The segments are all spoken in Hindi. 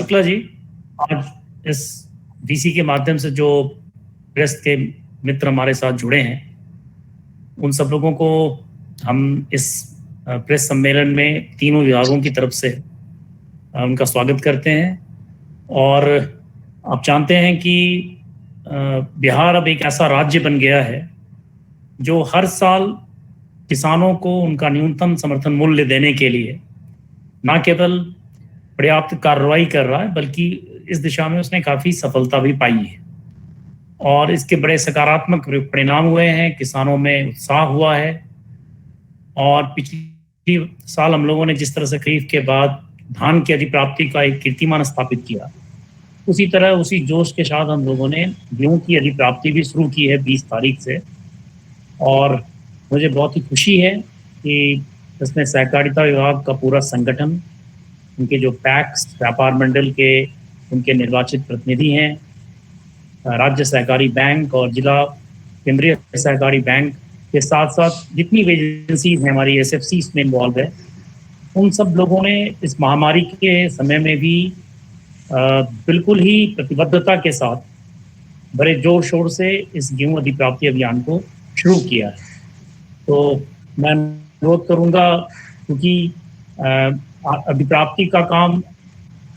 शुक्ला जी, आज इस वीसी के माध्यम से जो प्रेस के मित्र हमारे साथ जुड़े हैं, उन सब लोगों को हम इस प्रेस सम्मेलन में तीनों विभागों की तरफ से उनका स्वागत करते हैं। और आप जानते हैं कि बिहार अब एक ऐसा राज्य बन गया है जो हर साल किसानों को उनका न्यूनतम समर्थन मूल्य देने के लिए न केवल पर्याप्त कार्रवाई कर रहा है, बल्कि इस दिशा में उसने काफ़ी सफलता भी पाई है और इसके बड़े सकारात्मक परिणाम हुए हैं। किसानों में उत्साह हुआ है और पिछली साल हम लोगों ने जिस तरह से खरीफ के बाद धान की अधिप्राप्ति का एक कीर्तिमान स्थापित किया, उसी तरह उसी जोश के साथ हम लोगों ने गेहूं की अधिप्राप्ति भी शुरू की है 20 तारीख से। और मुझे बहुत ही खुशी है कि इसमें सहकारिता विभाग का पूरा संगठन, उनके जो पैक्स व्यापार मंडल के उनके निर्वाचित प्रतिनिधि हैं, राज्य सहकारी बैंक और जिला केंद्रीय सहकारी बैंक के साथ साथ जितनी भी एजेंसीज हैं हमारी एसएफसी इसमें इन्वॉल्व है, उन सब लोगों ने इस महामारी के समय में भी बिल्कुल ही प्रतिबद्धता के साथ बड़े जोर शोर से इस गेहूं अधिप्राप्ति अभियान को शुरू किया है। तो मैं अनुरोध करूँगा, क्योंकि अधिप्राप्ति का काम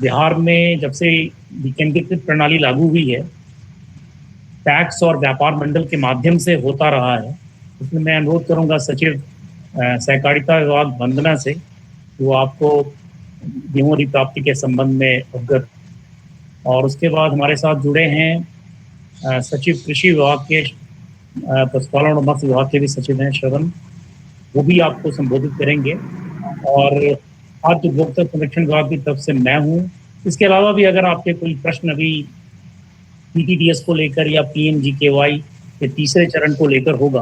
बिहार में जब से विकेंद्रीकृत प्रणाली लागू हुई है, टैक्स और व्यापार मंडल के माध्यम से होता रहा है, इसमें मैं अनुरोध करूँगा सचिव सहकारिता विभाग वंदना से, वो आपको गेहूं अधिप्राप्ति के संबंध में अवगत। और उसके बाद हमारे साथ जुड़े हैं सचिव कृषि विभाग के, पशुपालन और मत्स्य विभाग के भी सचिव हैं श्रवण, वो भी आपको संबोधित करेंगे। और खाद्य उपभोक्ता संरक्षण विभाग की तरफ से मैं हूँ। इसके अलावा भी अगर आपके कोई प्रश्न अभी पीटीडीएस को लेकर या पीएमजीकेवाई के तीसरे चरण को लेकर होगा,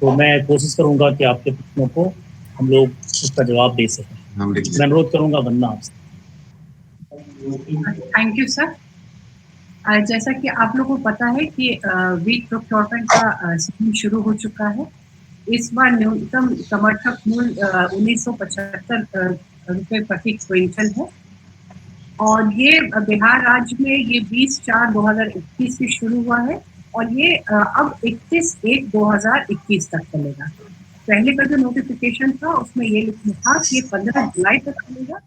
तो मैं कोशिश करूँगा कि आपके प्रश्नों को हम लोग उसका जवाब दे सकें। मैं अनुरोध करूँगा वंदना आपसे। Thank you sir. जैसा कि आप लोगों को पता है कि वीट प्रोक्योरमेंट का सीजन शुरू हो चुका है। इस बार न्यूनतम समर्थक मूल्य 1975 रुपये प्रति क्विंटल है और ये बिहार राज्य में ये 20/4/2021 से शुरू हुआ है और ये अब 31/1/2021 तक चलेगा। पहले का जो नोटिफिकेशन था उसमें ये लिखा था कि ये 15 जुलाई तक चलेगा,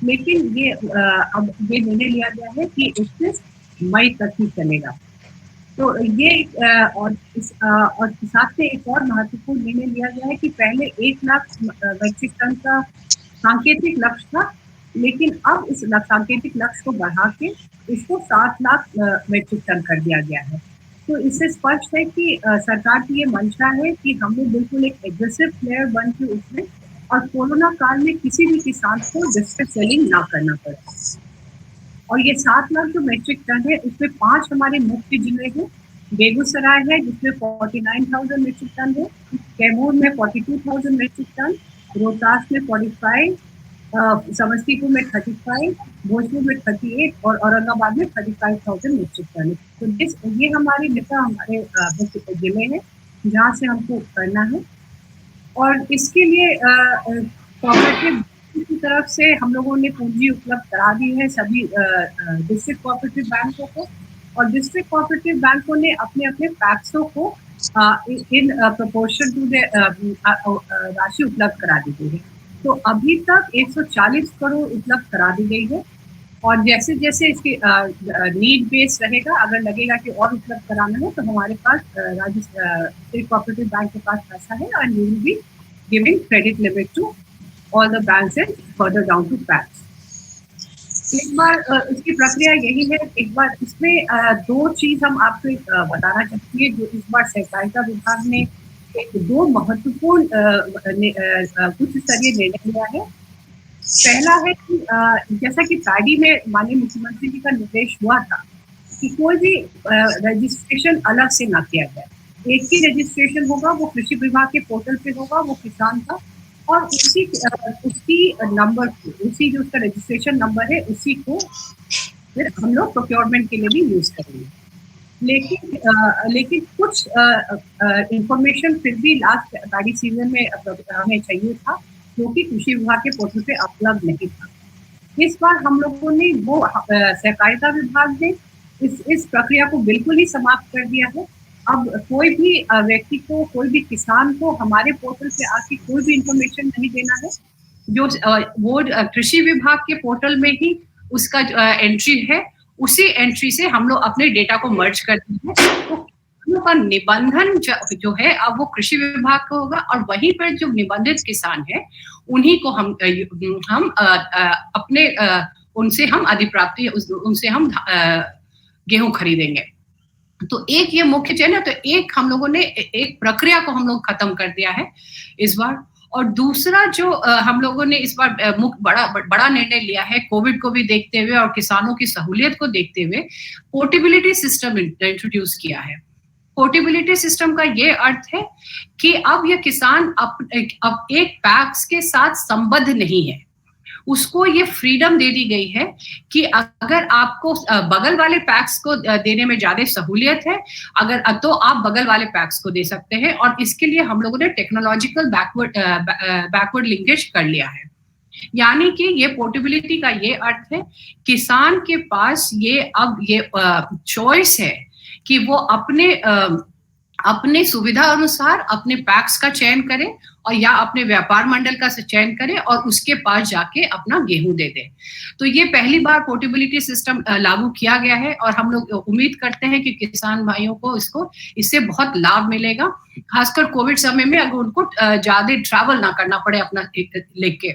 लेकिन ये अब ये निर्णय लिया गया है कि 31 मई तक ही चलेगा। तो ये और साथ में एक और महत्वपूर्ण निर्णय लिया गया है कि पहले 1 लाख मीट्रिक टन का सांकेतिक लक्ष्य था, लेकिन अब इस सांकेतिक लक्ष्य को बढ़ा के इसको 7 लाख मीट्रिक टन कर दिया गया है। तो इससे स्पष्ट है कि सरकार की ये मंशा है कि हमें बिल्कुल एक एग्रेसिव प्लेयर बन के उसमें और कोरोना काल में किसी भी किसान को डिस्ट्रिक्ट सेलिंग ना करना पड़े। और ये 7 लाख जो मीट्रिक टन है, उसमें 5 हमारे मुख्य जिले हैं। बेगूसराय है जिसमें 49,000 मीट्रिक टन है, कैमूर में 42,000 मीट्रिक टन, रोहतास में 45, समस्तीपुर में 35, भोजपुर में 38 और औरंगाबाद में 35,000 मीट्रिक टन। तो ये हमारे मुख्य जिले हैं जहाँ से हमको करना है। और इसके लिए कोऑपरेटिव की तरफ से हम लोगों ने पूंजी उपलब्ध करा दी है सभी डिस्ट्रिक्ट कोऑपरेटिव बैंकों को, और डिस्ट्रिक्ट कोऑपरेटिव बैंकों ने अपने अपने पैक्सों को इन प्रोपोर्शन टू राशि उपलब्ध करा दी गई है। तो अभी तक 140 करोड़ उपलब्ध करा दी गई है और जैसे जैसे इसकी नीड बेस रहेगा, अगर लगेगा कि और उपलब्ध कराना है तो हमारे पास राज्य स्टेट कोऑपरेटिव बैंक के पास पैसा है और we will be giving credit limit to all the banks and further down to PACS। एक बार इसकी प्रक्रिया यही है। एक बार इसमें 2 चीज हम आपको बताना चाहते हैं जो इस बार सहकारिता विभाग ने एक 2 महत्वपूर्ण उच्च स्तरीय निर्णय लिया है। पहला है कि जैसा कि पैडी में माननीय मुख्यमंत्री जी का निर्देश हुआ था कि कोई भी रजिस्ट्रेशन अलग से ना किया जाए, एक ही रजिस्ट्रेशन होगा, वो कृषि विभाग के पोर्टल पे होगा, वो किसान का, और उसकी नंबर को, उसी जो उसका रजिस्ट्रेशन नंबर है उसी को फिर हम लोग प्रोक्योरमेंट के लिए भी यूज करेंगे। लेकिन कुछ इंफॉर्मेशन फिर भी लास्ट पैडी सीजन में हमें चाहिए था, जो कि कृषि विभाग के पोर्टल पे उपलब्ध नहीं था। इस बार हम लोगों ने वो सहकारिता विभाग ने इस प्रक्रिया को बिल्कुल ही समाप्त कर दिया है। अब कोई भी व्यक्ति को, कोई भी किसान को हमारे पोर्टल पे आके कोई भी इंफॉर्मेशन नहीं देना है। जो वो कृषि विभाग के पोर्टल में ही उसका एंट्री है, उसी एंट्री से हम लोग अपने डेटा को मर्ज करते हैं। तो किसानों का निबंधन जो है अब वो कृषि विभाग का होगा, और वहीं पर जो निबंधित किसान है उन्हीं को हम अपने उनसे हम अधिप्राप्ति, उनसे हम गेहूं खरीदेंगे। तो एक ये मुख्य चयन है। तो एक हम लोगों ने एक प्रक्रिया को हम लोग खत्म कर दिया है इस बार। और दूसरा जो हम लोगों ने इस बार बड़ा निर्णय लिया है, कोविड को भी देखते हुए और किसानों की सहूलियत को देखते हुए, पोर्टेबिलिटी सिस्टम इंट्रोड्यूस किया है। पोर्टेबिलिटी सिस्टम का ये अर्थ है कि अब ये किसान अब एक पैक्स के साथ संबद्ध नहीं है, उसको ये फ्रीडम दे दी गई है कि अगर आपको बगल वाले पैक्स को देने में ज्यादा सहूलियत है, अगर तो आप बगल वाले पैक्स को दे सकते हैं। और इसके लिए हम लोगों ने टेक्नोलॉजिकल बैकवर्ड लिंकेज कर लिया है। यानी कि ये पोर्टेबिलिटी का ये अर्थ है, किसान के पास ये अब ये चॉइस है कि वो अपने सुविधा अनुसार अपने पैक्स का चयन करे, और या अपने व्यापार मंडल का चयन करे और उसके पास जाके अपना गेहूं दे दे। तो ये पहली बार पोर्टेबिलिटी सिस्टम लागू किया गया है, और हम लोग उम्मीद करते हैं कि किसान भाइयों को इससे बहुत लाभ मिलेगा, खासकर कोविड समय में, अगर उनको ज्यादा ट्रैवल ना करना पड़े अपना लेके।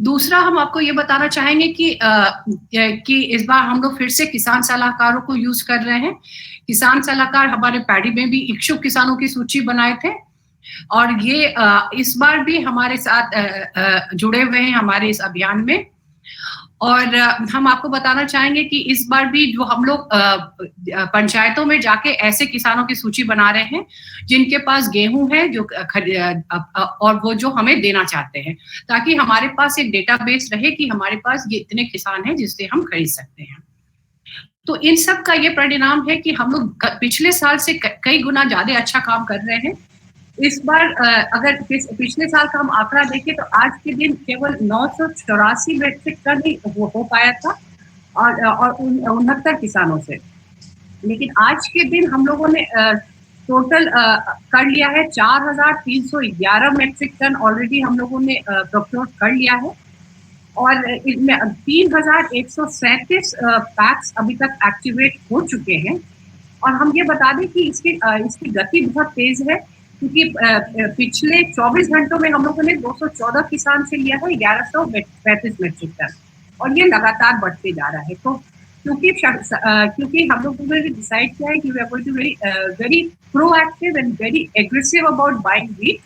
दूसरा हम आपको ये बताना चाहेंगे कि इस बार हम लोग फिर से किसान सलाहकारों को यूज कर रहे हैं। किसान सलाहकार हमारे पैडी में भी इच्छुक किसानों की सूची बनाए थे, और ये इस बार भी हमारे साथ जुड़े हुए हैं हमारे इस अभियान में। और हम आपको बताना चाहेंगे कि इस बार भी जो हम लोग पंचायतों में जाके ऐसे किसानों की सूची बना रहे हैं जिनके पास गेहूं है, जो और वो जो हमें देना चाहते हैं, ताकि हमारे पास एक डेटाबेस रहे कि हमारे पास ये इतने किसान हैं जिससे हम खरीद सकते हैं। तो इन सब का ये परिणाम है कि हम लोग पिछले साल से कई गुना ज्यादा अच्छा काम कर रहे हैं। इस बार अगर पिछले साल का हम आंकड़ा देखें तो आज के दिन केवल 984 मेट्रिक टन ही हो पाया था, और 69 किसानों से। लेकिन आज के दिन हम लोगों ने टोटल कर लिया है 4311 मेट्रिक टन ऑलरेडी हम लोगों ने प्रोक्योर कर लिया है, और इसमें 3137 पैक्स अभी तक एक्टिवेट हो चुके हैं। और हम ये बता दें कि इसकी गति बहुत तेज है, क्योंकि पिछले 24 घंटों में हम लोगों ने 214 किसान से लिया है 1135 मेट्रिक टन, और ये लगातार बढ़ते जा रहा है। तो क्योंकि हम लोगों ने डिसाइड किया है कि we are going to very proactive and very aggressive about buying wheat,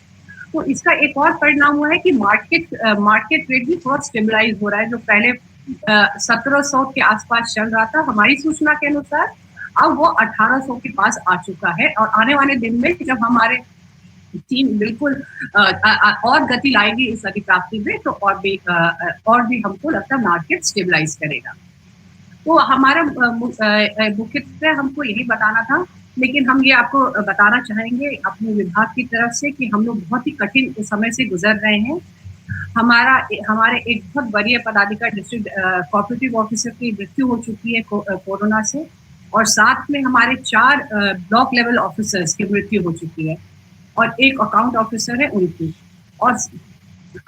तो इसका एक और परिणाम हुआ है कि मार्केट रेट भी थोड़ा स्टेबलाइज हो रहा है। जो पहले 1700 के आसपास चल रहा था हमारी सूचना के अनुसार, अब वो 1800 के पास आ चुका है। और आने वाले दिन में जब हमारे टीम बिल्कुल और गति लाएगी इस अधिप्राप्ति में, तो और भी हमको लगता है मार्केट स्टेबलाइज करेगा। तो हमारा मुख्यतः हमको यही बताना था, लेकिन हम ये आपको बताना चाहेंगे अपने विभाग की तरफ से कि हम लोग बहुत ही कठिन समय से गुजर रहे हैं। हमारे एक बहुत बड़ी पदाधिकारी डिस्ट्रिक्ट कोऑपरेटिव ऑफिसर की मृत्यु हो चुकी है कोरोना से, और साथ में हमारे 4 ब्लॉक लेवल ऑफिसर्स की मृत्यु हो चुकी है, और एक अकाउंट ऑफिसर है उनकी। और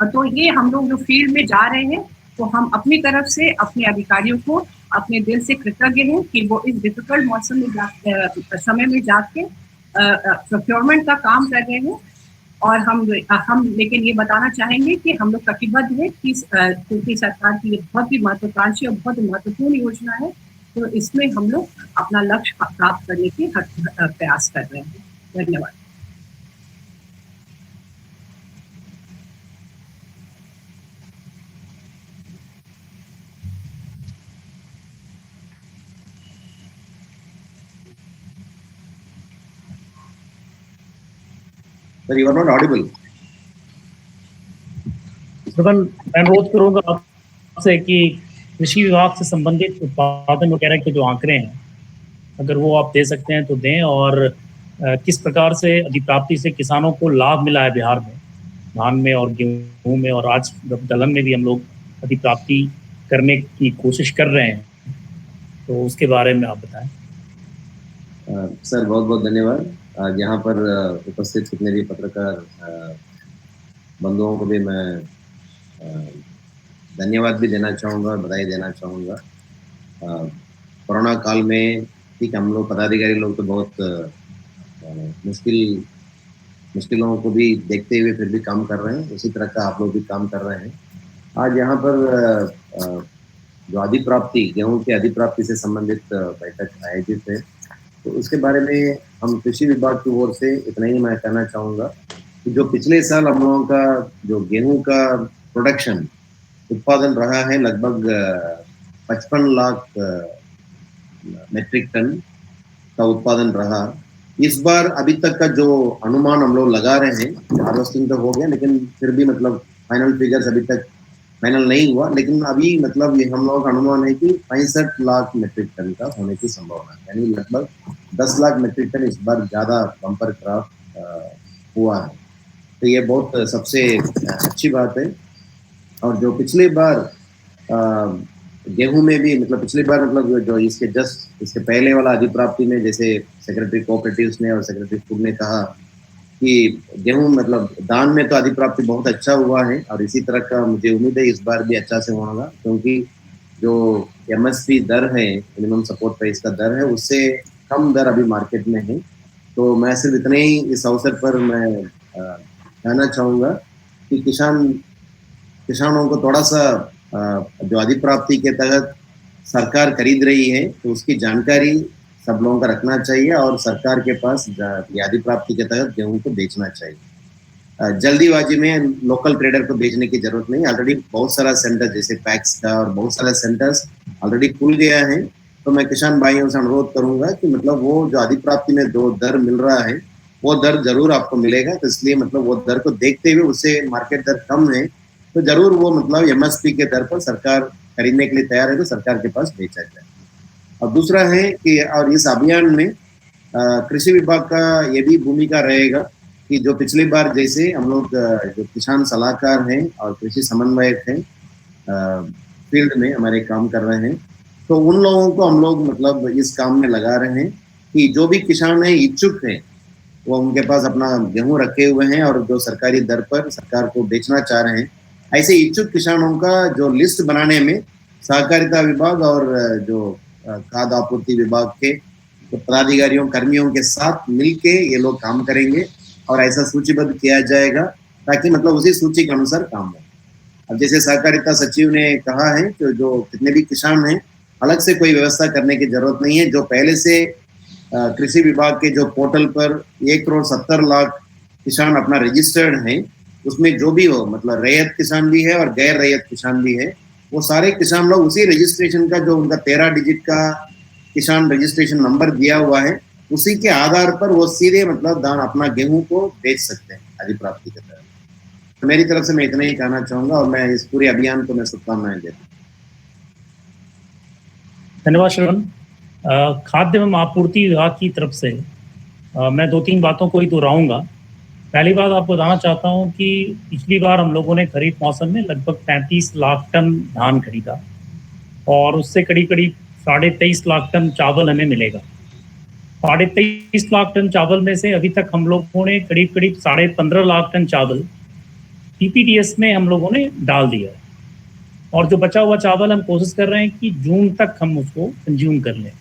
तो ये हम लोग जो फील्ड में जा रहे हैं, तो हम अपनी तरफ से अपने अधिकारियों को अपने दिल से कृतज्ञ हैं कि वो इस डिफिकल्ट मौसम में समय में जाके प्रोक्योरमेंट का काम कर रहे हैं। और हम लेकिन ये बताना चाहेंगे कि हम लोग कटिबद्ध हैं कि क्योंकि सरकार की ये बहुत ही महत्वाकांक्षी और बहुत महत्वपूर्ण योजना है, तो इसमें हम लोग अपना लक्ष्य प्राप्त करने के प्रयास कर रहे हैं। धन्यवाद। Sir, you are not audible. मैं अनुरोध करूंगा आपसे कि कृषि विभाग से संबंधित उत्पादन वगैरह के जो आंकड़े हैं, अगर वो आप दे सकते हैं तो दें, और किस प्रकार से अधिप्राप्ति से किसानों को लाभ मिला है बिहार में, धान में और गेहूं में, और आज दलहन में भी हम लोग अधिप्राप्ति करने की कोशिश कर रहे हैं, तो उसके बारे में आप बताएं। सर बहुत बहुत धन्यवाद। आज यहाँ पर उपस्थित जितने भी पत्रकार बंधुओं को भी मैं धन्यवाद भी देना चाहूँगा, बधाई देना चाहूँगा। कोरोना काल में ठीक हम लोग पदाधिकारी लोग तो बहुत मुश्किलों को भी देखते हुए फिर भी काम कर रहे हैं, उसी तरह का आप लोग भी काम कर रहे हैं। आज यहाँ पर जो अधिप्राप्ति, गेहूं की अधिप्राप्ति से संबंधित बैठक आयोजित है, तो उसके बारे में हम कृषि विभाग की ओर से इतना ही मैं कहना चाहूँगा कि जो पिछले साल हम लोगों का जो गेहूं का प्रोडक्शन उत्पादन रहा है लगभग 55 लाख मेट्रिक टन का उत्पादन रहा। इस बार अभी तक का जो अनुमान हम लोग लगा रहे हैं, हार्वेस्टिंग तो हो गया लेकिन फिर भी मतलब फाइनल फिगर्स अभी तक फाइनल नहीं हुआ, लेकिन अभी मतलब ये हम लोगों का अनुमान है कि 65 लाख मेट्रिक टन का होने की संभावना है, यानी लगभग 10 लाख मेट्रिक टन इस बार ज़्यादा बम्पर क्रॉप हुआ है। तो ये बहुत सबसे अच्छी बात है। और जो पिछली बार गेहूं में भी मतलब पिछली बार मतलब जो इसके पहले वाला अधिप्राप्ति में जैसे सेक्रेटरी कोऑपरेटिव्स ने और सेक्रेटरी फूड ने कहा कि गेहूं मतलब दान में तो अधिप्राप्ति बहुत अच्छा हुआ है, और इसी तरह का मुझे उम्मीद है इस बार भी अच्छा से होगा, क्योंकि जो MSP दर है, मिनिमम सपोर्ट प्राइस का दर है, उससे कम दर अभी मार्केट में है। तो मैं सिर्फ इतने ही इस अवसर पर मैं कहना चाहूँगा कि किसानों को थोड़ा सा जो अधिप्राप्ति के तहत सरकार खरीद रही है तो उसकी जानकारी सब लोगों का रखना चाहिए, और सरकार के पास अधिप्राप्ति के तहत गेहूं को बेचना चाहिए। जल्दीबाजी में लोकल ट्रेडर को बेचने की जरूरत नहीं। ऑलरेडी बहुत सारा सेंटर जैसे पैक्स का और बहुत सारा सेंटर्स ऑलरेडी खुल गया है। तो मैं किसान भाइयों से अनुरोध करूंगा कि मतलब वो जो अधिप्राप्ति में जो दर मिल रहा है वो दर जरूर आपको मिलेगा। तो इसलिए मतलब वो दर को देखते हुए, उससे मार्केट दर कम है तो जरूर वो मतलब MSP के दर पर सरकार खरीदने के लिए तैयार है तो सरकार के पास बेचा जाए। और दूसरा है कि और इस अभियान में कृषि विभाग का ये भी भूमिका रहेगा कि जो पिछली बार जैसे हम लोग जो किसान सलाहकार हैं और कृषि समन्वयक हैं फील्ड में हमारे काम कर रहे हैं, तो उन लोगों को हम लोग मतलब इस काम में लगा रहे हैं कि जो भी किसान है इच्छुक है वो उनके पास अपना गेहूं रखे हुए हैं और जो सरकारी दर पर सरकार को बेचना चाह रहे हैं, ऐसे इच्छुक किसानों का जो लिस्ट बनाने में सहकारिता विभाग और जो खाद्य आपूर्ति विभाग के तो पदाधिकारियों कर्मियों के साथ मिलके ये लोग काम करेंगे और ऐसा सूचीबद्ध किया जाएगा ताकि मतलब उसी सूची के अनुसार काम हो। अब जैसे सहकारिता सचिव ने कहा है कि जो कितने भी किसान हैं अलग से कोई व्यवस्था करने की जरूरत नहीं है। जो पहले से कृषि विभाग के जो पोर्टल पर 1,70,00,000 किसान अपना रजिस्टर्ड हैं, उसमें जो भी हो मतलब रैयत किसान भी है और गैर रैयत किसान भी है, वो सारे किसान लोग उसी रजिस्ट्रेशन का जो उनका 13 डिजिट का किसान रजिस्ट्रेशन नंबर दिया हुआ है उसी के आधार पर वो सीधे मतलब दान अपना गेहूं को बेच सकते हैं अधिप्राप्ति के तहत। तो मेरी तरफ से मैं इतना ही कहना चाहूंगा और मैं इस पूरे अभियान को मैं शुभकामनाएं देता हूँ। धन्यवाद श्रवण। खाद्य एवं आपूर्ति विभाग की तरफ से मैं 2-3 बातों को ही दोहराऊंगा। पहली बात आपको बताना चाहता हूं कि पिछली बार हम लोगों ने खरीफ मौसम में लगभग 35 लाख टन धान खरीदा और उससे करीब 23.5 लाख टन चावल हमें मिलेगा। 23.5 लाख टन चावल में से अभी तक हम लोगों ने करीब 15.5 लाख टन चावल PPDS में हम लोगों ने डाल दिया है, और जो बचा हुआ चावल हम कोशिश कर रहे हैं कि जून तक हम उसको कंज्यूम कर लें।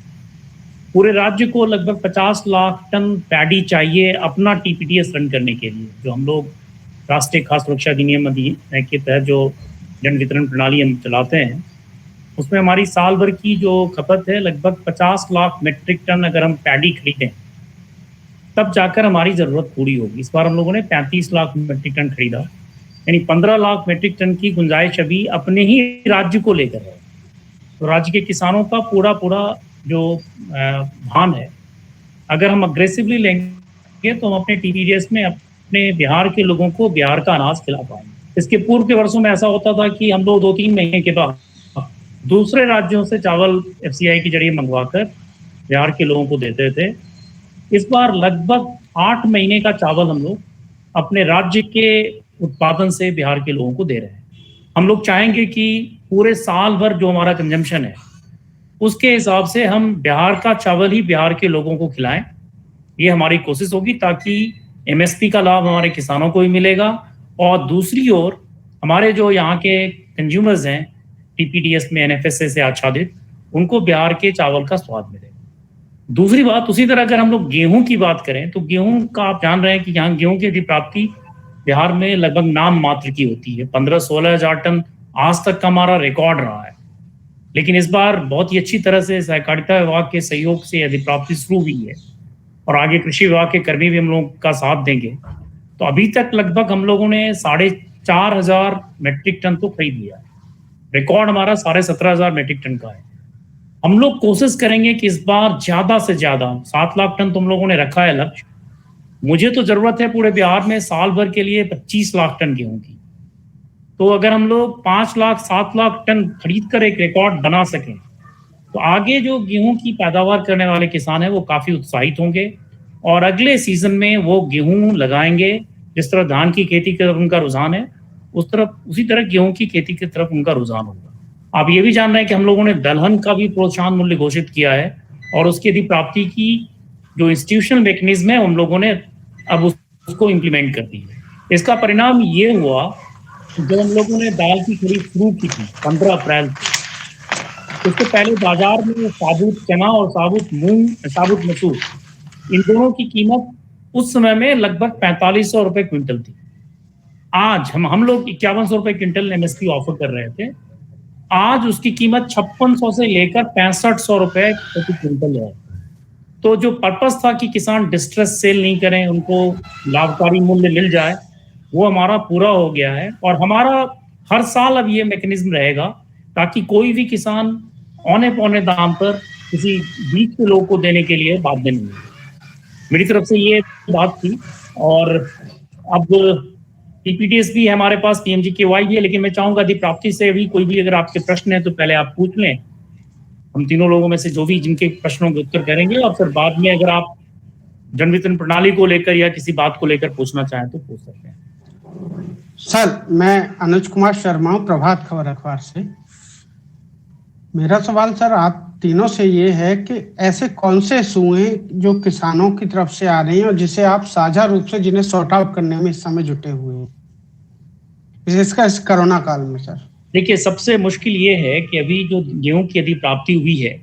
पूरे राज्य को लगभग 50 लाख टन पैडी चाहिए अपना TPDS रन करने के लिए, जो हम लोग राष्ट्रीय खाद्य सुरक्षा अधिनियम के तहत जो जन वितरण प्रणाली हम चलाते हैं उसमें हमारी साल भर की जो खपत है लगभग 50 लाख मेट्रिक टन अगर हम पैडी खरीदें तब जाकर हमारी ज़रूरत पूरी होगी। इस बार हम लोगों ने 35 लाख मेट्रिक टन खरीदा, यानी 15 लाख मेट्रिक टन की गुंजाइश अभी अपने ही राज्य को लेकर है। तो राज्य के किसानों का पूरा जो धान है अगर हम अग्रेसिवली लेंगे तो हम अपने TPDS में अपने बिहार के लोगों को बिहार का अनाज खिला पाएंगे। इसके पूर्व के वर्षों में ऐसा होता था कि हम लोग 2-3 महीने के बाद दूसरे राज्यों से चावल FCI के जरिए मंगवाकर बिहार के लोगों को देते थे। इस बार लगभग 8 महीने का चावल हम लोग अपने राज्य के उत्पादन से बिहार के लोगों को दे रहे हैं। हम लोग चाहेंगे कि पूरे साल भर जो हमारा कंजम्पशन है उसके हिसाब से हम बिहार का चावल ही बिहार के लोगों को खिलाएं। ये हमारी कोशिश होगी ताकि एमएसपी का लाभ हमारे किसानों को भी मिलेगा और दूसरी ओर हमारे जो यहाँ के कंज्यूमर्स हैं टीपीडीएस में एनएफएसए से आच्छादित, उनको बिहार के चावल का स्वाद मिलेगा। दूसरी बात, उसी तरह अगर हम लोग गेहूं की बात करें तो गेहूं का आप जान रहे हैं कि यहाँ गेहूं की अधिप्राप्ति बिहार में लगभग नाम मात्र की होती है। 15-16 हजार टन आज तक का हमारा रिकॉर्ड रहा है, लेकिन इस बार बहुत ही अच्छी तरह से सहकारिता विभाग के सहयोग से अधिप्राप्ति शुरू हुई है और आगे कृषि विभाग के कर्मी भी हम लोग का साथ देंगे। तो अभी तक लगभग हम लोगों ने 4,500 मेट्रिक टन तो खरीद लिया है। रिकॉर्ड हमारा 17,500 मेट्रिक टन का है। हम लोग कोशिश करेंगे कि इस बार ज्यादा से ज्यादा 7 लाख टन तो हम लोगों ने रखा है लक्ष्य। मुझे तो जरूरत है पूरे बिहार में साल भर के लिए 25 लाख टन गेहूं की। तो अगर हम लोग 5 लाख 7 लाख टन खरीद कर एक रिकॉर्ड बना सकें तो आगे जो गेहूं की पैदावार करने वाले किसान हैं वो काफी उत्साहित होंगे और अगले सीजन में वो गेहूं लगाएंगे। जिस तरह धान की खेती की तरफ उनका रुझान है उसी तरह गेहूं की खेती की तरफ उनका रुझान होगा। आप ये भी जान रहे हैं कि हम लोगों ने दलहन का भी प्रोत्साहन मूल्य घोषित किया है और उसकी अधिप्राप्ति की जो इंस्टीट्यूशनल मैकेनिज्म है हम लोगों ने अब उसको इम्प्लीमेंट कर दी है। इसका परिणाम ये हुआ जब हम लोगों ने दाल की खरीद शुरू की थी 15 अप्रैल से, उसके पहले बाजार में साबुत चना और साबुत मूंग, साबुत मसूर, इन दोनों की कीमत उस समय में लगभग 4500 रुपए क्विंटल थी। आज हम लोग 5100 रुपए क्विंटल एमएसपी ऑफर कर रहे थे। आज उसकी कीमत 5600 से लेकर 6500 रुपए प्रति क्विंटल है। तो जो पर्पस था कि किसान डिस्ट्रेस सेल नहीं करें, उनको लाभकारी मूल्य मिल जाए, वो हमारा पूरा हो गया है। और हमारा हर साल अब ये मैकेनिज्म रहेगा ताकि कोई भी किसान औने पौने दाम पर किसी बीच के लोग को देने के लिए बाध्य नहीं है। मेरी तरफ से ये बात थी। और अब टीपीडीएस भी है हमारे पास, पीएमजीकेवाई भी है, लेकिन मैं चाहूंगा अधिप्राप्ति से भी कोई भी अगर आपके प्रश्न है तो पहले आप पूछ लें। हम तीनों लोगों में से जो भी जिनके प्रश्नों के उत्तर करेंगे और फिर बाद में अगर आप जन वितरण प्रणाली को लेकर या किसी बात को लेकर पूछना चाहें तो पूछ सकते हैं। सर, मैं अनुज कुमार शर्मा हूँ, प्रभात खबर अखबार से। मेरा सवाल सर आप तीनों से ये है कि ऐसे कौन से इशू हैं जो किसानों की तरफ से आ रही हैं और जिसे आप साझा रूप से जिन्हें सॉर्ट आउट करने में इस समय जुटे हुए हैं, विशेषकर इस कोरोना काल में? सर देखिए, सबसे मुश्किल ये है कि अभी जो गेहूं की अधिप्राप्ति हुई है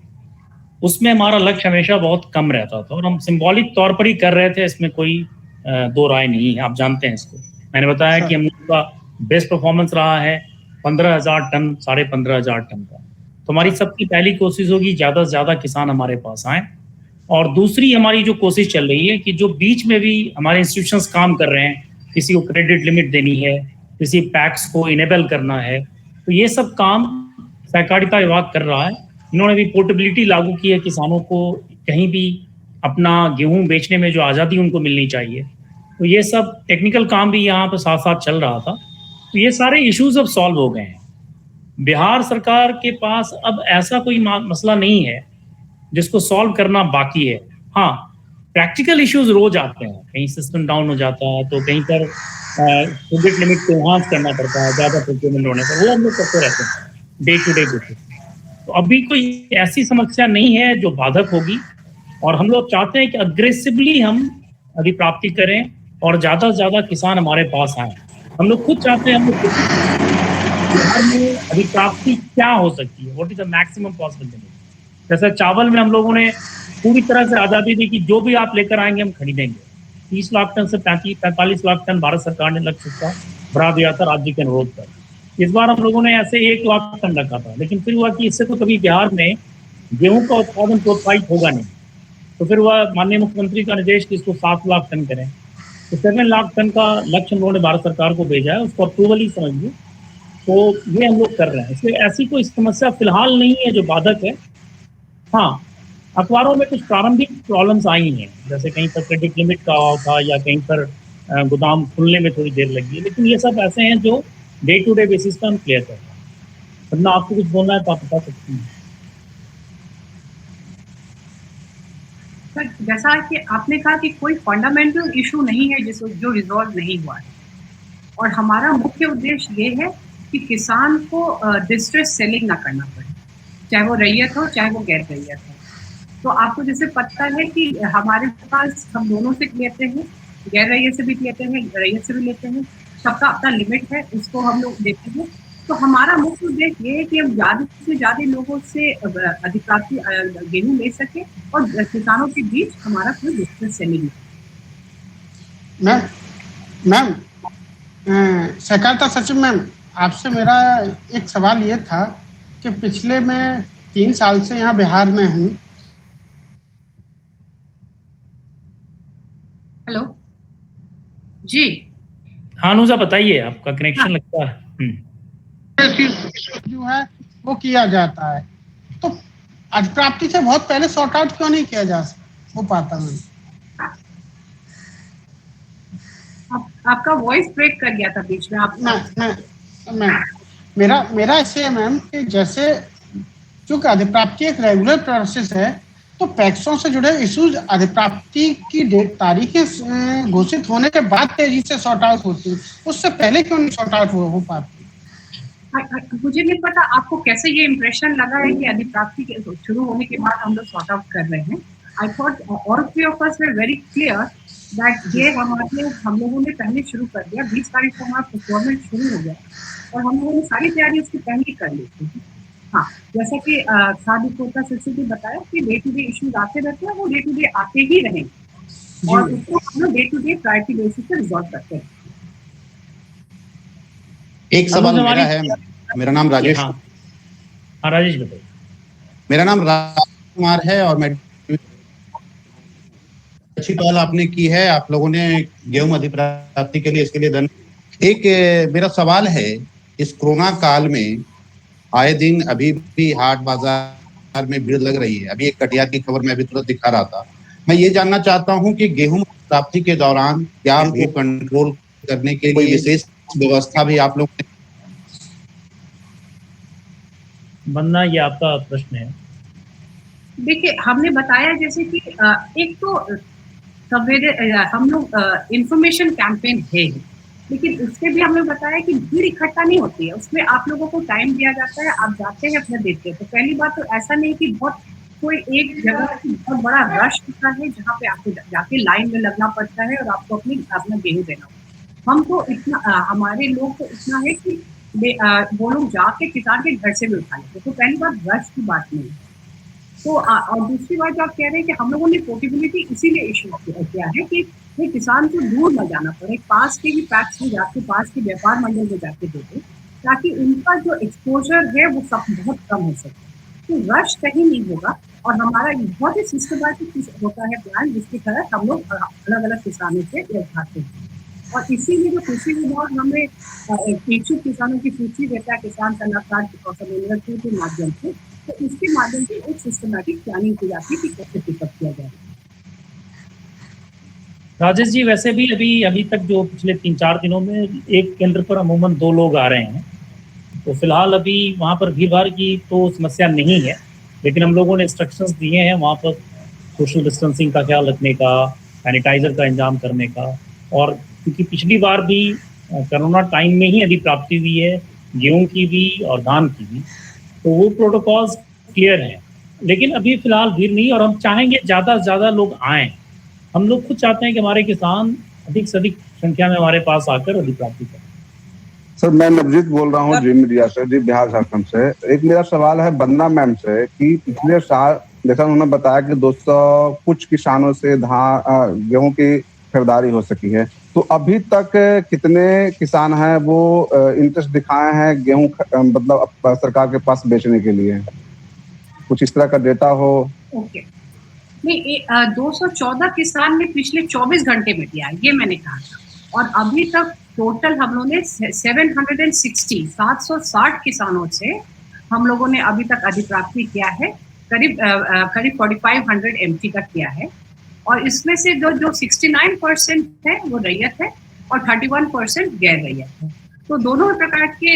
उसमें हमारा लक्ष्य हमेशा बहुत कम रहता था और हम सिंबॉलिक तौर पर ही कर रहे थे, इसमें कोई दो राय नहीं है, आप जानते हैं इसको। मैंने बताया कि हम लोग का बेस्ट परफॉर्मेंस रहा है 15,000 टन, 15,500 टन का। तो हमारी सबकी पहली कोशिश होगी ज़्यादा से ज़्यादा किसान हमारे पास आएँ। और दूसरी हमारी जो कोशिश चल रही है कि जो बीच में भी हमारे इंस्टीट्यूशंस काम कर रहे हैं, किसी को क्रेडिट लिमिट देनी है, किसी पैक्स को इनेबल करना है, तो ये सब काम सहकारिता विभाग कर रहा है। इन्होंने भी पोर्टेबिलिटी लागू की है, किसानों को कहीं भी अपना गेहूं बेचने में जो आज़ादी उनको मिलनी चाहिए। तो ये सब टेक्निकल काम भी यहाँ पर साथ साथ चल रहा था। तो ये सारे इश्यूज अब सॉल्व हो गए हैं। बिहार सरकार के पास अब ऐसा कोई मसला नहीं है जिसको सॉल्व करना बाकी है। हाँ, प्रैक्टिकल इश्यूज रोज आते हैं, कहीं सिस्टम डाउन हो जाता है तो कहीं पर क्रेडिट लिमिट को एनहांस करना पड़ता है ज़्यादा प्रोक्योरमेंट होने पर, वो हम लोग करते रहते हैं डे टू डे बेसिस। तो अभी कोई ऐसी समस्या नहीं है जो बाधक होगी और हम लोग चाहते हैं कि अग्रेसिवली हम अधिप्राप्ति करें और ज़्यादा से ज़्यादा किसान हमारे पास आए। हम लोग खुद चाहते हैं, हम लोग बिहार में अधिप्राप्ति क्या हो सकती है, what is the maximum possible limit. जैसे चावल में हम लोगों ने पूरी तरह से आज़ादी दी कि जो भी आप लेकर आएंगे हम खरीदेंगे। 30 लाख टन से 45 लाख टन भारत सरकार ने लक्ष्य का बढ़ा दिया था राज्य के अनुरोध पर। इस बार हम लोगों ने ऐसे 1 लाख टन रखा था, लेकिन फिर हुआ कि इससे तो कभी बिहार में गेहूं का उत्पादन प्रोत्साहित होगा नहीं। तो फिर हुआ माननीय मुख्यमंत्री का निर्देश कि इसको 7 लाख टन करें। तो 7 लाख टन का लक्ष्य हम लोगों ने भारत सरकार को भेजा है, उसको अप्रूवल ही समझिए। तो ये हम लोग कर रहे हैं, इसलिए ऐसी कोई समस्या फिलहाल नहीं है जो बाधक है। हाँ, अखबारों में कुछ प्रारंभिक प्रॉब्लम्स आई हैं, जैसे कहीं पर क्रेडिट लिमिट का अभाव था या कहीं पर गोदाम खुलने में थोड़ी देर लगी है, लेकिन ये सब ऐसे हैं जो डे टू डे बेसिस पर हम क्लियर कर रहे हैं। वरना आपको कुछ बोलना है तो आप बता सकते हैं। सर, जैसा कि आपने कहा कि कोई फंडामेंटल इशू नहीं है जो रिजॉल्व नहीं हुआ है, और हमारा मुख्य उद्देश्य ये है कि किसान को डिस्ट्रेस सेलिंग ना करना पड़े, चाहे वो रैयत हो चाहे वो गैर रैयत हो। तो आपको जैसे पता है कि हमारे पास हम दोनों से लेते हैं, गैर रैयत से भी लेते हैं, रैयत से भी लेते हैं, सबका अपना लिमिट है, उसको हम लोग देते हैं। तो हमारा मुख्य उद्देश्य ये है कि हम ज़्यादा से ज़्यादा लोगों से अधिप्राप्ति गेहूँ ले सकें और किसानों के बीच हमारा कोई डिस्टेंस सेलिंग मैम मैम सहकारिता सचिव मैम, आपसे मेरा एक सवाल ये था कि पिछले मैं 3 साल से यहाँ बिहार में हूँ। हेलो जी। हाँ अनुजा बताइए, आपका कनेक्शन हाँ। लगता है। जो है वो किया जाता है, तो अधिप्राप्ति से बहुत पहले सॉर्ट आउट क्यों नहीं किया हो पाता मैम? आपका वॉइस ब्रेक कर गया था बीच में। आप मेरा ऐसे है मैम कि जैसे चूंकि अधिप्राप्ति एक रेगुलर प्रोसेस है, तो पैक्सों से जुड़े इश्यूज अधिप्राप्ति की तारीखें घोषित होने के बाद तेजी से सॉर्ट आउट होती है, उससे पहले क्यों नहीं सॉर्ट आउट हो पाती? मुझे नहीं पता आपको कैसे ये इम्प्रेशन लगा है कि अधिप्राप्ति शुरू होने के बाद हम लोग सॉर्ट आउट कर रहे हैं। I thought all three of us were very clear that ये हम लोगों ने पहले शुरू कर दिया। 20 तारीख को हमारा प्रोक्योरमेंट शुरू हो गया और हम लोगों ने सारी तैयारी उसकी पहले कर ली थी। हाँ, जैसा कि खाद्य उपभोक्ता सचिव ने बताया कि डे टू डे इश्यूज आते रहते हैं, वो डे टू डे आते ही रहेंगे और उसको हम लोग day to day priority basis पे रिजॉल्व करते हैं। एक सवाल मेरा है, मेरा नाम राजेश। हाँ राजेश बताइए। मेरा नाम राजेश कुमार है और मैं अच्छी पहल आपने की है, आप लोगों ने गेहूं अधिप्राप्ति के लिए इसके लिए धन्यवाद। एक मेरा सवाल है, इस कोरोना काल में आए दिन अभी भी हाट बाजार में भीड़ लग रही है। अभी एक कटिहार की खबर मैं अभी तुरंत दिखा रहा था। मैं ये जानना चाहता हूं कि गेहूं प्राप्ति के दौरान क्या भीड़ कंट्रोल करने के लिए विशेष व्यवस्था भी आप लोग ने? बनना, ये आपका प्रश्न है। देखिए, हमने बताया जैसे कि एक तो हम लोग इंफॉर्मेशन कैंपेन है, लेकिन उससे भी हमने बताया कि भीड़ इकट्ठा नहीं होती है, उसमें आप लोगों को टाइम दिया जाता है, आप जाते हैं अपना देते हैं। तो पहली बात तो ऐसा नहीं कि बहुत कोई एक जगह बहुत बड़ा रश होता है जहाँ पे आपको जाके लाइन में लगना पड़ता है और आपको अपना गेहूं देना होता है। हमको इतना हमारे लोग को इतना है कि वो लोग जाके किसान के घर से भी उठा लेते। तो पहली बात रश की बात नहीं है। तो और दूसरी बात जो आप कह रहे हैं कि हम लोगों ने पोर्टेबिलिटी इसीलिए इशू किया है कि किसान को दूर न जाना पड़े, पास के ही पैक्स में जाके, पास के व्यापार मंडल में जाके दे दे, ताकि उनका जो एक्सपोजर है वो सब बहुत कम हो सके। तो रश कहीं नहीं होगा और हमारा बहुत ही सिस्टमैटिक होता है प्लान, जिसके तहत हम लोग अलग अलग किसानों से उठाते हैं। और इसीलिए जो कृषि विभाग हमें इच्छुक किसानों की सूची देता है किसान सलाहकार के माध्यम से, तो इसके माध्यम से एक सिस्टमैटिक प्लानिंग की जाती है कि कैसे पिकअप किया जाए। राजेश जी, वैसे भी अभी तक जो पिछले 3-4 दिनों में एक केंद्र पर अमूमन 2 लोग आ रहे हैं, तो फिलहाल अभी वहाँ पर भीड़ भाड़ की तो समस्या नहीं है, लेकिन हम लोगों ने इंस्ट्रक्शंस दिए हैं वहाँ पर सोशल डिस्टेंसिंग का ख्याल रखने का, सैनिटाइजर का इंतजाम करने का। और क्योंकि पिछली बार भी कोरोना टाइम में ही अधिप्राप्ति हुई है, गेहूं की भी और धान की भी, तो वो प्रोटोकॉल्स क्लियर हैं। लेकिन अभी फिलहाल भीड़ नहीं, और हम चाहेंगे ज़्यादा से ज़्यादा लोग आएँ। हम लोग खुद चाहते हैं कि हमारे किसान अधिक से अधिक संख्या में हमारे पास आकर अधिप्राप्ति करें। सर, मैं नवजीत बोल रहा हूँ जी मीडिया से, जी बिहार झारखंड से। एक मेरा सवाल है बंदना मैम से कि पिछले साल जैसा उन्होंने बताया कि 200 कुछ किसानों से गेहूं की खरीदारी हो सकी है, तो अभी तक कितने किसान हैं वो इंटरेस्ट दिखाए हैं गेहूं मतलब सरकार के पास बेचने के लिए? कुछ इस तरह का डेटा हो। ओके, नहीं, 214 किसान ने पिछले 24 घंटे में दिया, ये मैंने कहा था। और अभी तक टोटल हम लोगों ने 760 किसानों से हम लोगों ने अभी तक अधिप्राप्ति किया है। करीब 4500 एमटी का किया है। और इसमें से जो 69% है वो रैयत है और 31% गैर रैयत है। तो दोनों प्रकार के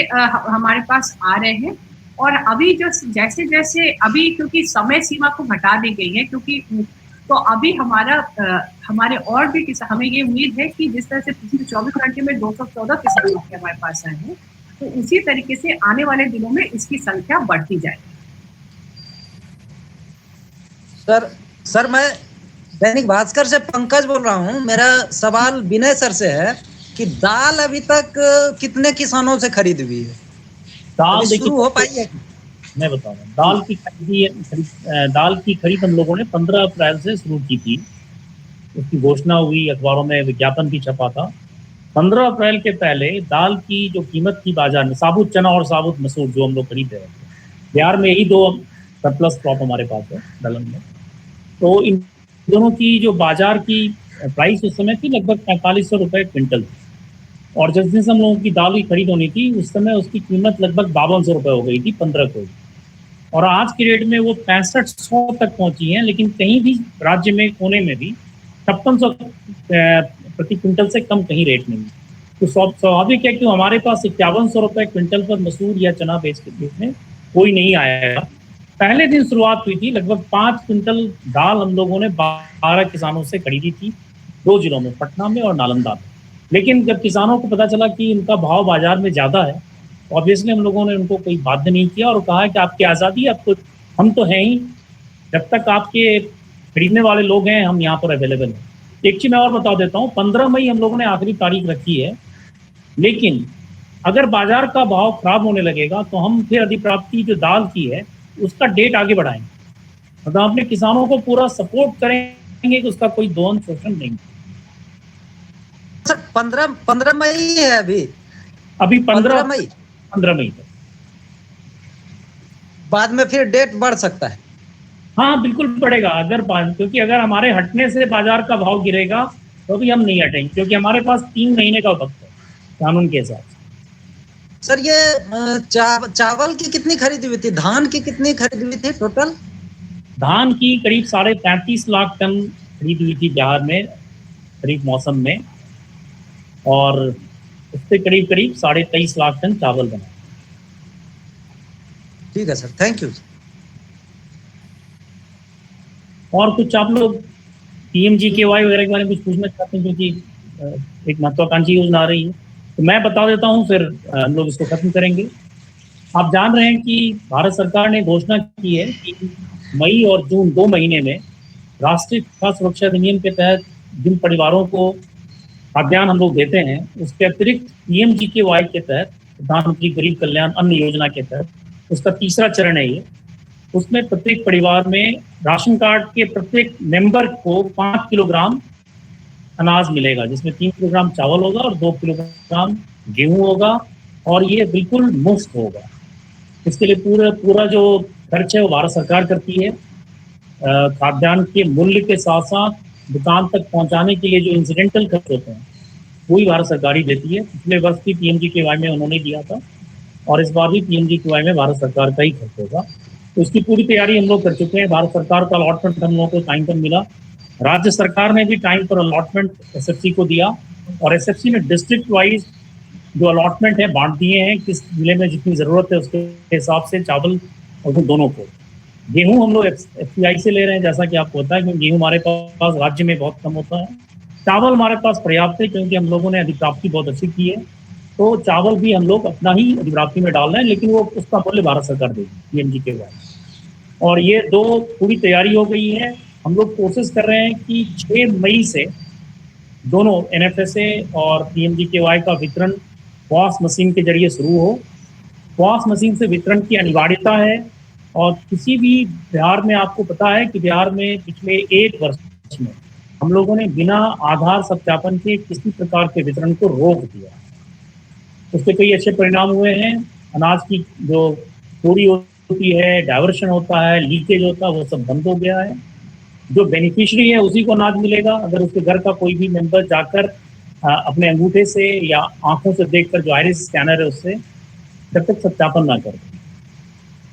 हमारे पास आ रहे हैं। और अभी जो जैसे जैसे अभी क्योंकि समय सीमा को घटा दी गई है, क्योंकि तो अभी हमारे और भी हमें ये उम्मीद है कि जिस तरह से पिछले 24 घंटे में 214 किसान हमारे पास आए हैं, तो उसी तरीके से आने वाले दिनों में इसकी संख्या बढ़ती जाएगी। सर मैं दैनिक भास्कर से पंकज बोल रहा हूँ। मेरा सवाल विनय सर से है कि दाल अभी तक कितने किसानों से खरीद हुई है? दाल शुरू हो पाई है? मैं बता रहा हूँ, दाल की खरीद हम लोगों ने 15 अप्रैल से शुरू की थी। उसकी घोषणा हुई, अखबारों में विज्ञापन भी छपा था। 15 अप्रैल के पहले दाल की जो कीमत थी बाजार में, साबुत चना और साबुत मसूर जो हम लोग खरीद रहे थे, बिहार में यही दो सरप्लस क्रॉप हमारे पास है दलहन में, तो इन दोनों की जो बाजार की प्राइस उस समय थी लगभग 4500 रुपये क्विंटल थी। और जिस दिन से हम लोगों की दाल की खरीद होनी थी उस समय उसकी कीमत लगभग 5200 रुपये हो गई थी 15 को। और आज के रेट में वो 6500 तक पहुंची है, लेकिन कहीं भी राज्य में कोने में भी 5600 प्रति क्विंटल से कम कहीं रेट नहीं। तो स्वाभाविक है कि हमारे पास 5100 रुपये क्विंटल पर मसूर या चना बेचने कोई नहीं आएगा। पहले दिन शुरुआत हुई थी, लगभग 5 क्विंटल दाल हम लोगों ने 12 किसानों से खरीदी थी, 2 जिलों में, पटना में और नालंदा में। लेकिन जब किसानों को पता चला कि इनका भाव बाजार में ज़्यादा है, ऑब्वियसली हम लोगों ने उनको कोई बाध्य नहीं किया और कहा कि आपकी आज़ादी, आपको, हम तो हैं ही, जब तक आपके खरीदने वाले लोग हैं हम यहाँ पर अवेलेबल हैं। एक चीज़ मैं और बता देता हूँ, 15 मई हम लोगों ने आखिरी तारीख रखी है, लेकिन अगर बाजार का भाव खराब होने लगेगा तो हम फिर अधिप्राप्ति जो दाल की है उसका डेट आगे बढ़ाएंगे। मतलब अपने किसानों को पूरा सपोर्ट करेंगे कि उसका कोई यौन शोषण नहीं। सर 15 मई है अभी 15 मई तक। बाद में फिर डेट बढ़ सकता है? हाँ बिल्कुल बढ़ेगा, क्योंकि अगर हमारे हटने से बाजार का भाव गिरेगा तो भी हम नहीं हटेंगे, क्योंकि हमारे पास 3 महीने का वक्त है कानून के हिसाब से। सर ये चावल की कितनी खरीदी हुई थी, धान की कितनी खरीदी हुई थी टोटल? धान की करीब 33.5 लाख टन खरीदी हुई थी बिहार में खरीफ मौसम में, और उससे करीब 23.5 लाख टन चावल बना। ठीक है सर, थैंक यू। और कुछ आप लोग PMGKY वगैरह के बारे में कुछ पूछना चाहते हैं, क्योंकि एक महत्वाकांक्षी योजना आ रही है, तो मैं बता देता हूँ, फिर हम लोग इसको खत्म करेंगे। आप जान रहे हैं कि भारत सरकार ने घोषणा की है कि मई और जून 2 महीने में राष्ट्रीय खाद्य सुरक्षा अधिनियम के तहत जिन परिवारों को खाद्यान्न हम लोग देते हैं, उसके अतिरिक्त PMGKY के तहत, प्रधानमंत्री गरीब कल्याण अन्न योजना के तहत, उसका तीसरा चरण है ये। उसमें प्रत्येक परिवार में राशन कार्ड के प्रत्येक मेंबर को 5 किलोग्राम अनाज मिलेगा, जिसमें 3 किलोग्राम चावल होगा और 2 किलोग्राम गेहूं होगा, और ये बिल्कुल मुफ्त होगा। इसके लिए पूरा जो खर्च है वो भारत सरकार करती है। खाद्यान्न के मूल्य के साथ साथ दुकान तक पहुंचाने के लिए जो इंसिडेंटल खर्च होते हैं वही भारत सरकार ही देती है। पिछले वर्ष भी PMGKY में उन्होंने दिया था, और इस बार भी PMGKY में भारत सरकार का ही खर्च होगा। तो इसकी पूरी तैयारी हम लोग कर चुके हैं। भारत सरकार का अलॉटमेंट हम लोगों को टाइम पर मिला, राज्य सरकार ने भी टाइम पर अलॉटमेंट SFC को दिया, और SFC ने डिस्ट्रिक्ट वाइज जो अलॉटमेंट है बांट दिए हैं, किस जिले में जितनी ज़रूरत है उसके हिसाब से चावल और दोनों को। गेहूं हम लोग FCI से ले रहे हैं, जैसा कि आपको पता है, क्योंकि गेहूं हमारे पास राज्य में बहुत कम होता है। चावल हमारे पास पर्याप्त है, क्योंकि हम लोगों ने अधिप्राप्ति बहुत अच्छी की है, तो चावल भी हम लोग अपना ही अधिप्राप्ति में डाल रहे हैं, लेकिन वो उसका मूल्य भारत सरकार देगी PMGKY। और ये 2 पूरी तैयारी हो गई है। हम लोग कोशिश कर रहे हैं कि 6 मई से दोनों NFSA और PMGKY का वितरण पॉस मशीन के जरिए शुरू हो। पॉस मशीन से वितरण की अनिवार्यता है, और किसी भी बिहार में, आपको पता है कि बिहार में पिछले 1 वर्ष में हम लोगों ने बिना आधार सत्यापन के किसी प्रकार के वितरण को रोक दिया। उसके कई अच्छे परिणाम हुए हैं। अनाज की जो चोरी होती है, डाइवर्शन होता है, लीकेज होता है, वो सब बंद हो गया है। जो बेनिफिशियरी है उसी को अनाज मिलेगा। अगर उसके घर का कोई भी मेंबर जाकर अपने अंगूठे से या आंखों से देखकर, जो आइरिस स्कैनर है उससे, जब तक सत्यापन ना करे,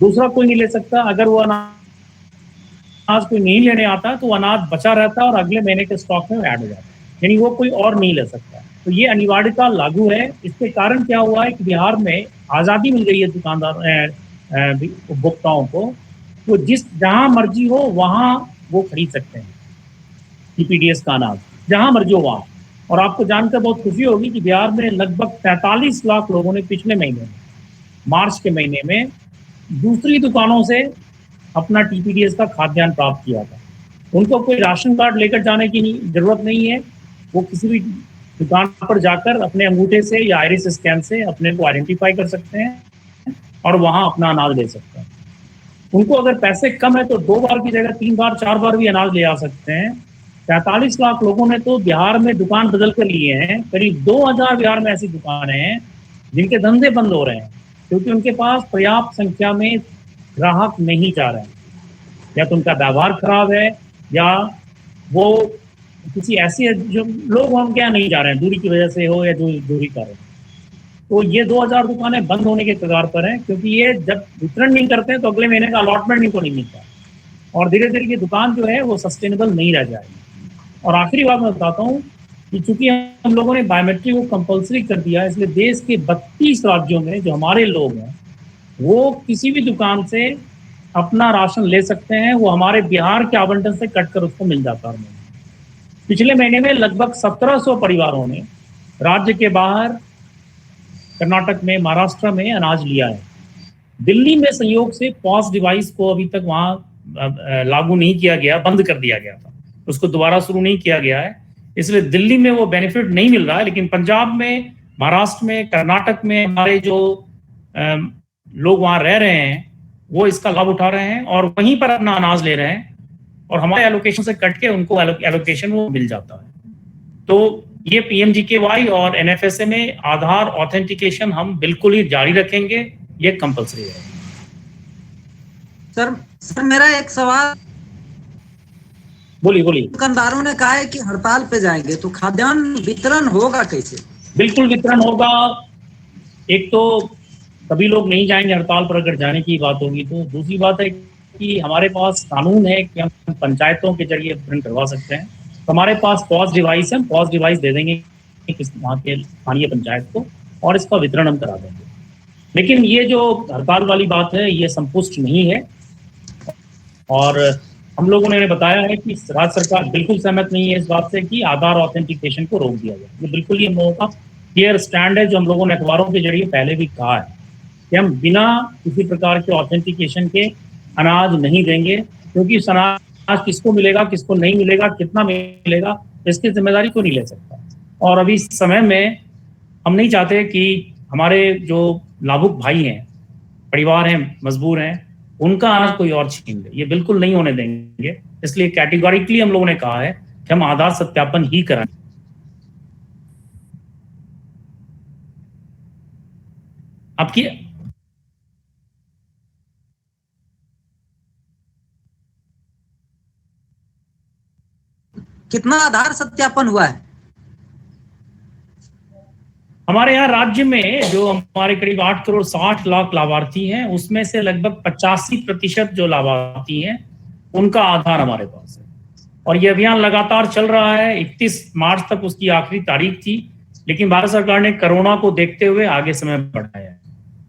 दूसरा कोई नहीं ले सकता। अगर वो अनाज कोई नहीं लेने आता है तो वो अनाज बचा रहता है और अगले महीने के स्टॉक में ऐड हो जाता है, यानी वो कोई और नहीं ले सकता। तो ये अनिवार्यता लागू है। इसके कारण क्या हुआ है कि बिहार में आज़ादी मिल गई है दुकानदार उपभोक्ताओं को, वो जहाँ मर्जी हो वहाँ वो खरीद सकते हैं TPDS का अनाज, जहाँ मर्जी हो वहाँ। और आपको जानकर बहुत खुशी होगी कि बिहार में लगभग 43 लाख लोगों ने पिछले महीने में, मार्च के महीने में, दूसरी दुकानों से अपना टीपीडीएस का खाद्यान्न प्राप्त किया था। उनको कोई राशन कार्ड लेकर जाने की जरूरत नहीं है, वो किसी भी दुकान पर जाकर अपने अंगूठे से या आइरिस स्कैन से अपने को आइडेंटिफाई कर सकते हैं और वहां अपना अनाज ले सकते हैं। उनको अगर पैसे कम है तो 2 बार की जगह 3 बार 4 बार भी अनाज ले आ सकते हैं। 43 लाख लोगों ने तो बिहार में दुकान बदल कर लिए हैं। करीब 2000 बिहार में ऐसी दुकानें हैं जिनके धंधे बंद हो रहे हैं क्योंकि उनके पास पर्याप्त संख्या में ग्राहक नहीं जा रहे हैं, या तो उनका व्यवहार खराब है या वो किसी ऐसी जो लोग उनके यहाँ नहीं जा रहे हैं, दूरी की वजह से हो या दूरी कारण। तो ये 2000 दुकानें बंद होने के कगार पर हैं क्योंकि ये जब वितरण नहीं करते हैं तो अगले महीने का अलॉटमेंट इनको नहीं मिलता और धीरे धीरे ये दुकान जो है वो सस्टेनेबल नहीं रह जाएगी। और आखिरी बात मैं बताता हूँ कि चूंकि हम लोगों ने बायोमेट्रिक को कंपलसरी कर दिया है, इसलिए देश के 32 राज्यों में जो हमारे लोग हैं वो किसी भी दुकान से अपना राशन ले सकते हैं। वो हमारे बिहार के आवंटन से कट कर उसको मिल जाता है। पिछले महीने में लगभग 1700 परिवारों ने राज्य के बाहर कर्नाटक में, महाराष्ट्र में अनाज लिया है। दिल्ली में संयोग से पॉस डिवाइस को अभी तक वहां लागू नहीं किया गया, बंद कर दिया गया था, उसको दोबारा शुरू नहीं किया गया है, इसलिए दिल्ली में वो बेनिफिट नहीं मिल रहा है। लेकिन पंजाब में, महाराष्ट्र में, कर्नाटक में हमारे जो लोग वहां रह रहे हैं वो इसका लाभ उठा रहे हैं और वहीं पर अपना अनाज ले रहे हैं और हमारे एलोकेशन से कट के उनको एलोकेशन वो मिल जाता है। तो ये पीएमजीकेवाई और एनएफएसए में आधार ऑथेंटिकेशन हम बिल्कुल ही जारी रखेंगे, ये कंपलसरी है। सर मेरा एक सवाल, बोलिए। दुकानदारों ने कहा है कि हड़ताल पे जाएंगे, तो खाद्यान्न वितरण होगा कैसे? बिल्कुल वितरण होगा। एक तो सभी लोग नहीं जाएंगे हड़ताल पर, अगर जाने की बात होगी तो। दूसरी बात है कि हमारे पास कानून है कि हम पंचायतों के जरिए वितरण करवा सकते हैं। तो हमारे पास पॉस डिवाइस है, पॉस डिवाइस दे देंगे वहाँ के स्थानीय पंचायत को और इसका वितरण हम करा देंगे। लेकिन ये जो हड़ताल वाली बात है ये संपुष्ट नहीं है और हम लोगों ने बताया है कि राज्य सरकार बिल्कुल सहमत नहीं है इस बात से कि आधार ऑथेंटिकेशन को रोक दिया जाए। ये बिल्कुल ही हम लोगों का क्लियर स्टैंड है, जो हम लोगों ने अखबारों के जरिए पहले भी कहा है कि हम बिना किसी प्रकार के ऑथेंटिकेशन के अनाज नहीं देंगे, क्योंकि अनाज किसको मिलेगा, किसको नहीं मिलेगा, कितना मिलेगा, इसकी जिम्मेदारी कोई नहीं ले सकता। और अभी इस समय में हम नहीं चाहते कि हमारे जो लाभुक भाई हैं, परिवार हैं, मजबूर हैं, उनका अनाज कोई और छीन ले। ये बिल्कुल नहीं होने देंगे। इसलिए कैटेगोरिकली हम लोगों ने कहा है कि हम आधार सत्यापन ही कराएं। आपकी कितना आधार सत्यापन हुआ है? हमारे यहाँ राज्य में जो हमारे करीब 8 करोड़ 60 लाख लाभार्थी हैं, उसमें से लगभग 85% जो लाभार्थी हैं उनका आधार हमारे पास है और ये अभियान लगातार चल रहा है। 31 मार्च तक उसकी आखिरी तारीख थी, लेकिन भारत सरकार ने कोरोना को देखते हुए आगे समय बढ़ाया है।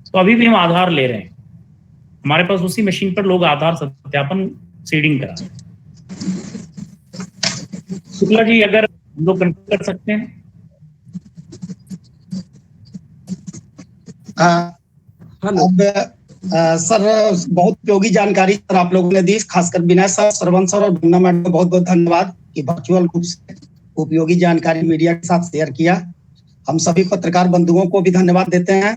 तो अभी भी हम आधार ले रहे हैं, हमारे पास उसी मशीन पर लोग आधार सत्यापन सीडिंग करा रहे हैं। शुक्ला जी अगर हम लोग कंफर्म कर सकते हैं। अब सर बहुत उपयोगी जानकारी सर आप लोगों ने दी, खासकर विनय सर, श्रवण सर और बन्ना मैडम को बहुत बहुत धन्यवाद कि वर्चुअल रूप से उपयोगी जानकारी मीडिया के साथ शेयर किया। हम सभी पत्रकार बंधुओं को भी धन्यवाद देते हैं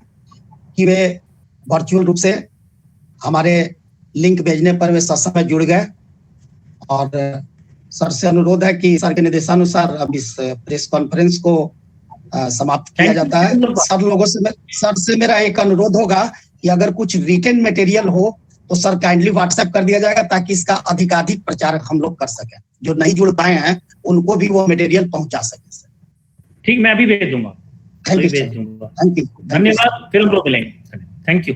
कि वे वर्चुअल रूप से हमारे लिंक भेजने पर वे ससमय जुड़ गए। और सर से अनुरोध है कि सर के निर्देशानुसार अब इस प्रेस कॉन्फ्रेंस को समाप्त किया जाता है। सर से मेरा एक अनुरोध होगा कि अगर कुछ रिटन मटेरियल हो तो सर काइंडली व्हाट्सएप कर दिया जाएगा ताकि इसका अधिकाधिक प्रचार हम लोग कर सकें, जो नहीं जुड़ पाए हैं उनको भी वो मटेरियल पहुंचा सके। सर ठीक, मैं अभी भेज दूंगा। Thank you. धन्यवाद, फिर हम लोग मिलेंगे। Thank you.